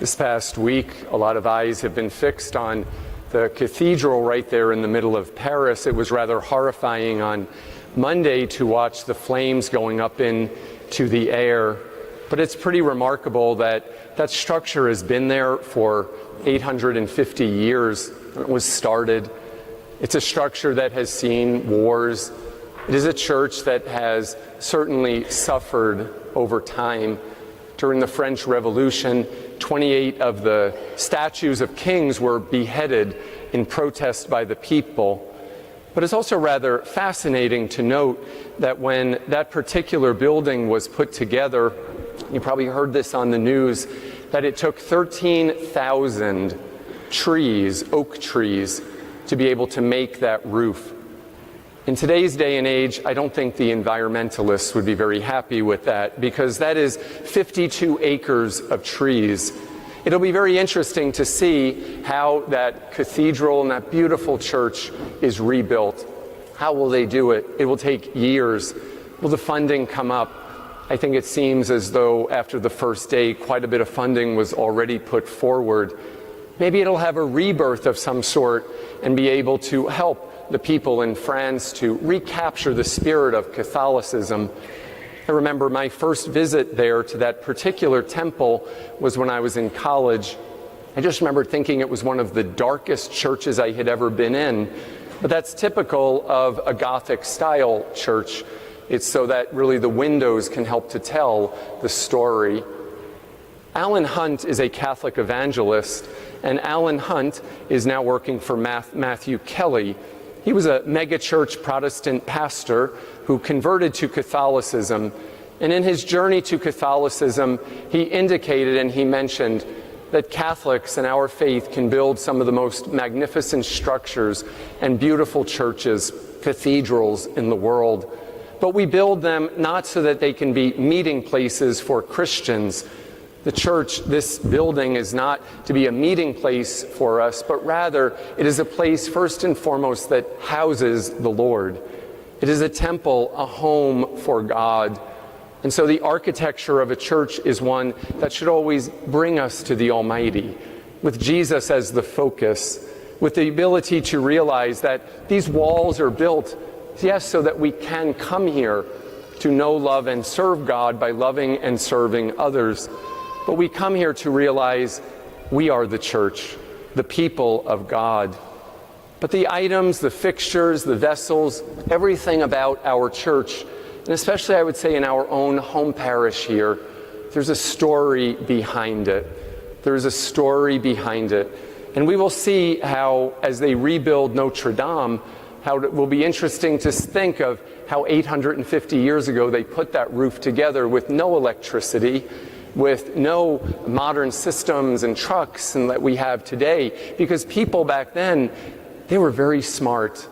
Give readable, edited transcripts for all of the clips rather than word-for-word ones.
This past week, a lot of eyes have been fixed on the cathedral right there in the middle of Paris. It was rather horrifying on Monday to watch the flames going up into the air. But it's pretty remarkable that that structure has been there for 850 years when it was started. It's a structure that has seen wars. It is a church that has certainly suffered over time. During the French Revolution, 28 of the statues of kings were beheaded in protest by the people. But it's also rather fascinating to note that when that particular building was put together, you probably heard this on the news, that it took 13,000 trees, oak trees, to be able to make that roof. In today's day and age, I don't think the environmentalists would be very happy with that, because that is 52 acres of trees. It'll be very interesting to see how that cathedral and that beautiful church is rebuilt. How will they do it? It will take years. Will the funding come up? I think it seems as though after the first day, quite a bit of funding was already put forward. Maybe it'll have a rebirth of some sort and be able to help the people in France to recapture the spirit of Catholicism. I remember my first visit there to that particular temple was when I was in college. I just remember thinking it was one of the darkest churches I had ever been in, but that's typical of a Gothic style church. It's so that really the windows can help to tell the story. Alan Hunt is a Catholic evangelist, and Alan Hunt is now working for Matthew Kelly. He was a megachurch Protestant pastor who converted to Catholicism. And in his journey to Catholicism, he indicated and he mentioned that Catholics and our faith can build some of the most magnificent structures and beautiful churches, cathedrals in the world. But we build them not so that they can be meeting places for Christians. The church, this building, is not to be a meeting place for us, but rather it is a place first and foremost that houses the Lord. It is a temple, a home for God. And so the architecture of a church is one that should always bring us to the Almighty, with Jesus as the focus, with the ability to realize that these walls are built, yes, so that we can come here to know, love, and serve God by loving and serving others. But we come here to realize we are the church, the people of God. But the items, the fixtures, the vessels, everything about our church, and especially I would say in our own home parish here, there's a story behind it. There's a story behind it. And we will see how, as they rebuild Notre Dame, how it will be interesting to think of how 850 years ago they put that roof together with no electricity, with no modern systems and trucks and that we have today, because people back then, they were very smart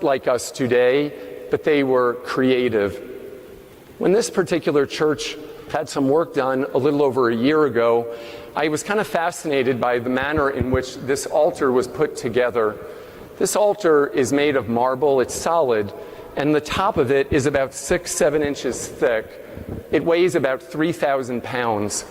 like us today, but they were creative. When this particular church had some work done a little over a year ago, I was kind of fascinated by the manner in which this altar was put together. This altar is made of marble, it's solid, and the top of it is about 6-7 inches thick. It weighs about 3,000 pounds.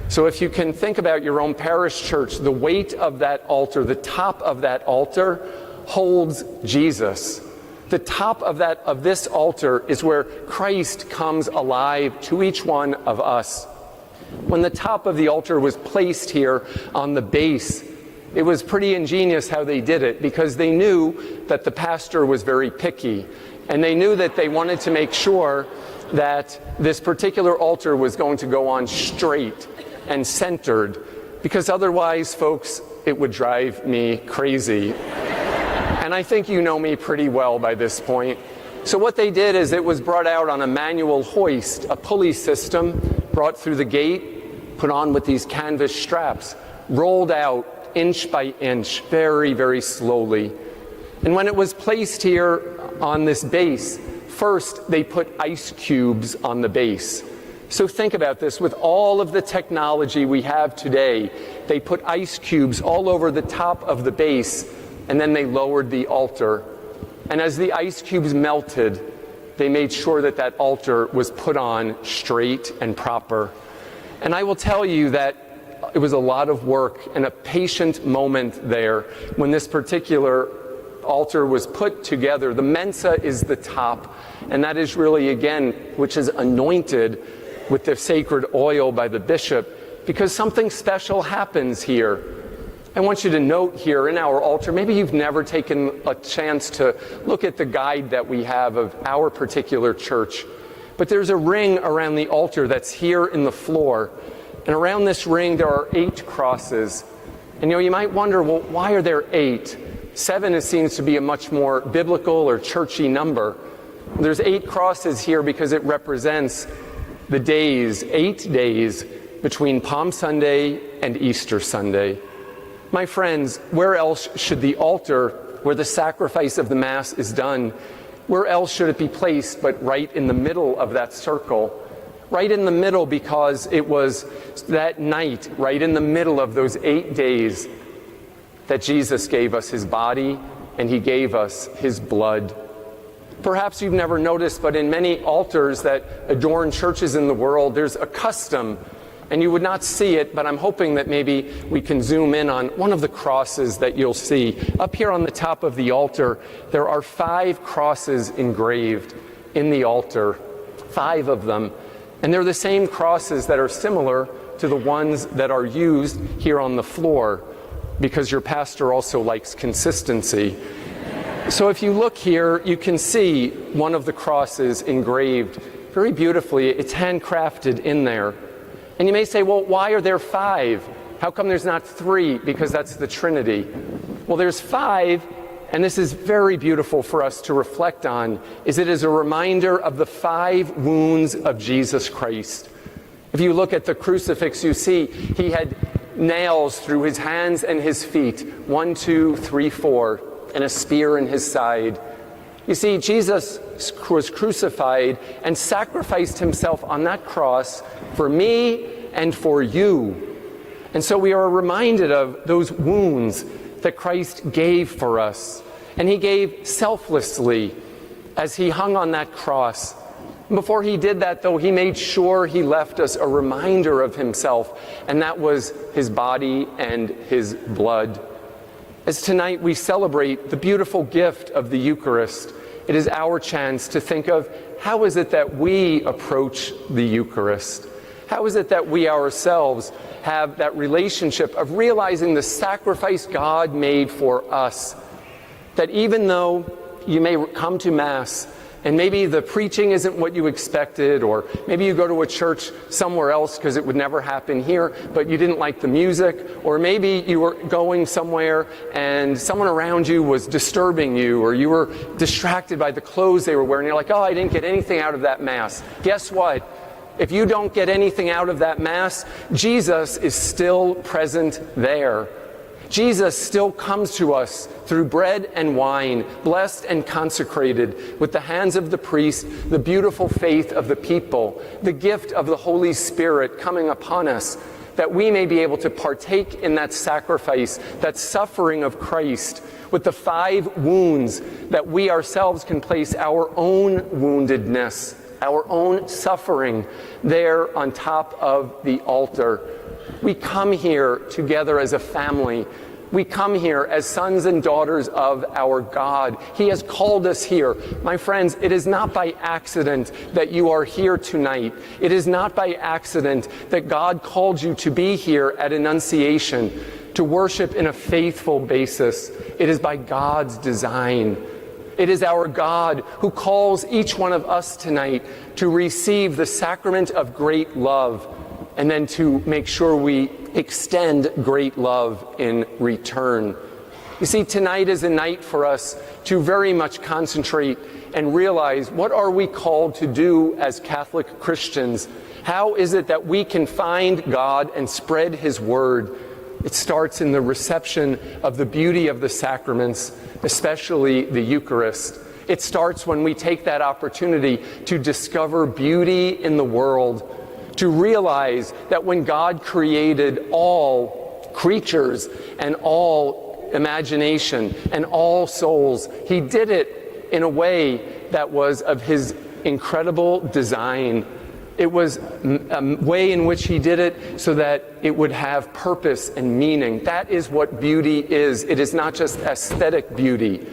So if you can think about your own parish church, the weight of that altar, the top of that altar holds Jesus. The top of this altar is where Christ comes alive to each one of us. When the top of the altar was placed here on the base, it was pretty ingenious how they did it, because they knew that the pastor was very picky, and they knew that they wanted to make sure that this particular altar was going to go on straight and centered, because otherwise, folks, it would drive me crazy. And I think you know me pretty well by this point. So what they did is it was brought out on a manual hoist, a pulley system, brought through the gate, put on with these canvas straps, rolled out inch by inch, very, very slowly. And when it was placed here on this base, first they put ice cubes on the base. So think about this, with all of the technology we have today, they put ice cubes all over the top of the base, and then they lowered the altar. And as the ice cubes melted, they made sure that that altar was put on straight and proper. And I will tell you that it was a lot of work and a patient moment there when this particular altar was put together. The mensa is the top, and that is really, again, which is anointed with the sacred oil by the bishop, because something special happens here. I want you to note here in our altar, maybe you've never taken a chance to look at the guide that we have of our particular church, but there's a ring around the altar that's here in the floor, and around this ring there are 8 crosses. And you might wonder, well, why are there 8? 7 seems to be a much more biblical or churchy number. There's 8 crosses here because it represents the days, 8 days between Palm Sunday and Easter Sunday. My friends, where else should the altar, where the sacrifice of the Mass is done, where else should it be placed but right in the middle of that circle? Right in the middle, because it was that night, right in the middle of those 8 days, that Jesus gave us his body and he gave us his blood. Perhaps you've never noticed, but in many altars that adorn churches in the world, there's a custom, and you would not see it, but I'm hoping that maybe we can zoom in on one of the crosses that you'll see. Up here on the top of the altar, there are 5 crosses engraved in the altar, 5 of them. And they're the same crosses that are similar to the ones that are used here on the floor, because your pastor also likes consistency. So if you look here, you can see one of the crosses engraved very beautifully. It's handcrafted in there. And you may say, well, why are there 5? How come there's not 3? Because that's the Trinity. Well, there's 5, and this is very beautiful for us to reflect on, is it is a reminder of the 5 wounds of Jesus Christ. If you look at the crucifix, you see he had nails through his hands and his feet, 1, 2, 3, 4, and a spear in his side. You see, Jesus was crucified and sacrificed himself on that cross for me and for you. And so we are reminded of those wounds that Christ gave for us. And he gave selflessly as he hung on that cross. Before he did that, though, he made sure he left us a reminder of himself, and that was his body and his blood. As tonight we celebrate the beautiful gift of the Eucharist, it is our chance to think of how is it that we approach the Eucharist? How is it that we ourselves have that relationship of realizing the sacrifice God made for us? That even though you may come to Mass and maybe the preaching isn't what you expected, or maybe you go to a church somewhere else because it would never happen here, but you didn't like the music, or maybe you were going somewhere and someone around you was disturbing you, or you were distracted by the clothes they were wearing. You're like, oh, I didn't get anything out of that Mass. Guess what? If you don't get anything out of that Mass, Jesus is still present there. Jesus still comes to us through bread and wine, blessed and consecrated, with the hands of the priest, the beautiful faith of the people, the gift of the Holy Spirit coming upon us, that we may be able to partake in that sacrifice, that suffering of Christ, with the 5 wounds that we ourselves can place our own woundedness, our own suffering there on top of the altar. We come here together as a family. We come here as sons and daughters of our God. He has called us here. My friends, it is not by accident that you are here tonight. It is not by accident that God called you to be here at Annunciation, to worship in a faithful basis. It is by God's design. It is our God who calls each one of us tonight to receive the sacrament of great love, and then to make sure we extend great love in return. You see, tonight is a night for us to very much concentrate and realize, what are we called to do as Catholic Christians? How is it that we can find God and spread his word? It starts in the reception of the beauty of the sacraments, especially the Eucharist. It starts when we take that opportunity to discover beauty in the world, to realize that when God created all creatures and all imagination and all souls, he did it in a way that was of his incredible design. It was a way in which he did it so that it would have purpose and meaning. That is what beauty is. It is not just aesthetic beauty.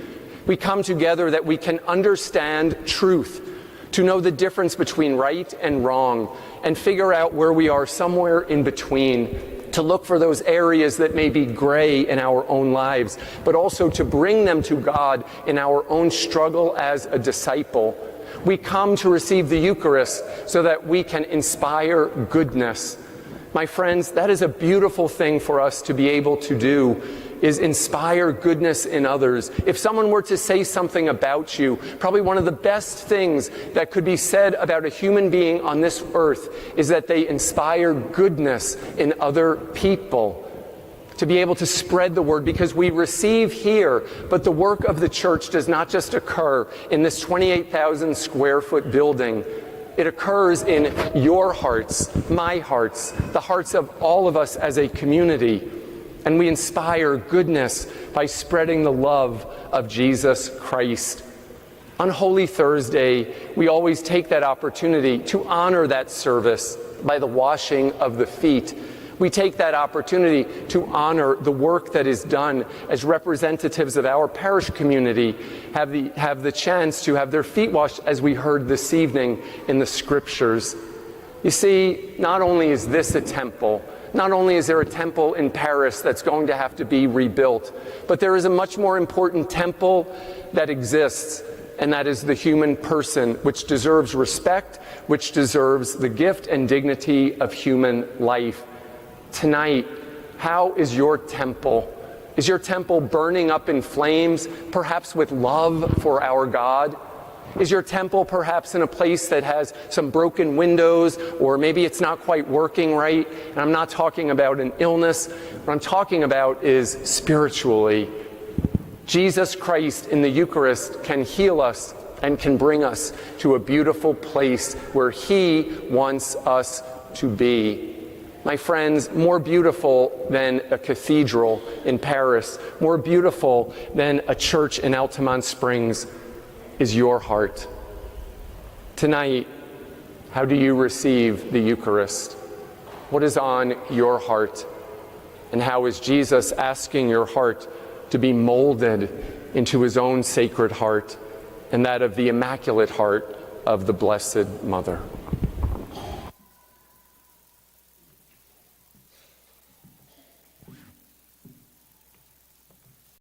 We come together that we can understand truth, to know the difference between right and wrong, and figure out where we are somewhere in between, to look for those areas that may be gray in our own lives, but also to bring them to God in our own struggle as a disciple. We come to receive the Eucharist so that we can inspire goodness. My friends, that is a beautiful thing for us to be able to do, is inspire goodness in others. If someone were to say something about you, probably one of the best things that could be said about a human being on this earth is that they inspire goodness in other people. To be able to spread the word, because we receive here, but the work of the church does not just occur in this 28,000 square foot building. It occurs in your hearts, my hearts, the hearts of all of us as a community. And we inspire goodness by spreading the love of Jesus Christ. On Holy Thursday, we always take that opportunity to honor that service by the washing of the feet. We take that opportunity to honor the work that is done as representatives of our parish community, have the chance to have their feet washed, as we heard this evening in the scriptures. You see, not only is this a temple, not only is there a temple in Paris that's going to have to be rebuilt, but there is a much more important temple that exists, and that is the human person, which deserves respect, which deserves the gift and dignity of human life. Tonight, how is your temple? Is your temple burning up in flames, perhaps with love for our God? Is your temple perhaps in a place that has some broken windows, or maybe it's not quite working right? And I'm not talking about an illness. What I'm talking about is spiritually. Jesus Christ in the Eucharist can heal us and can bring us to a beautiful place where He wants us to be. My friends, more beautiful than a cathedral in Paris, more beautiful than a church in Altamont Springs, is your heart. Tonight, how do you receive the Eucharist? What is on your heart? And how is Jesus asking your heart to be molded into His own sacred heart and that of the Immaculate Heart of the Blessed Mother?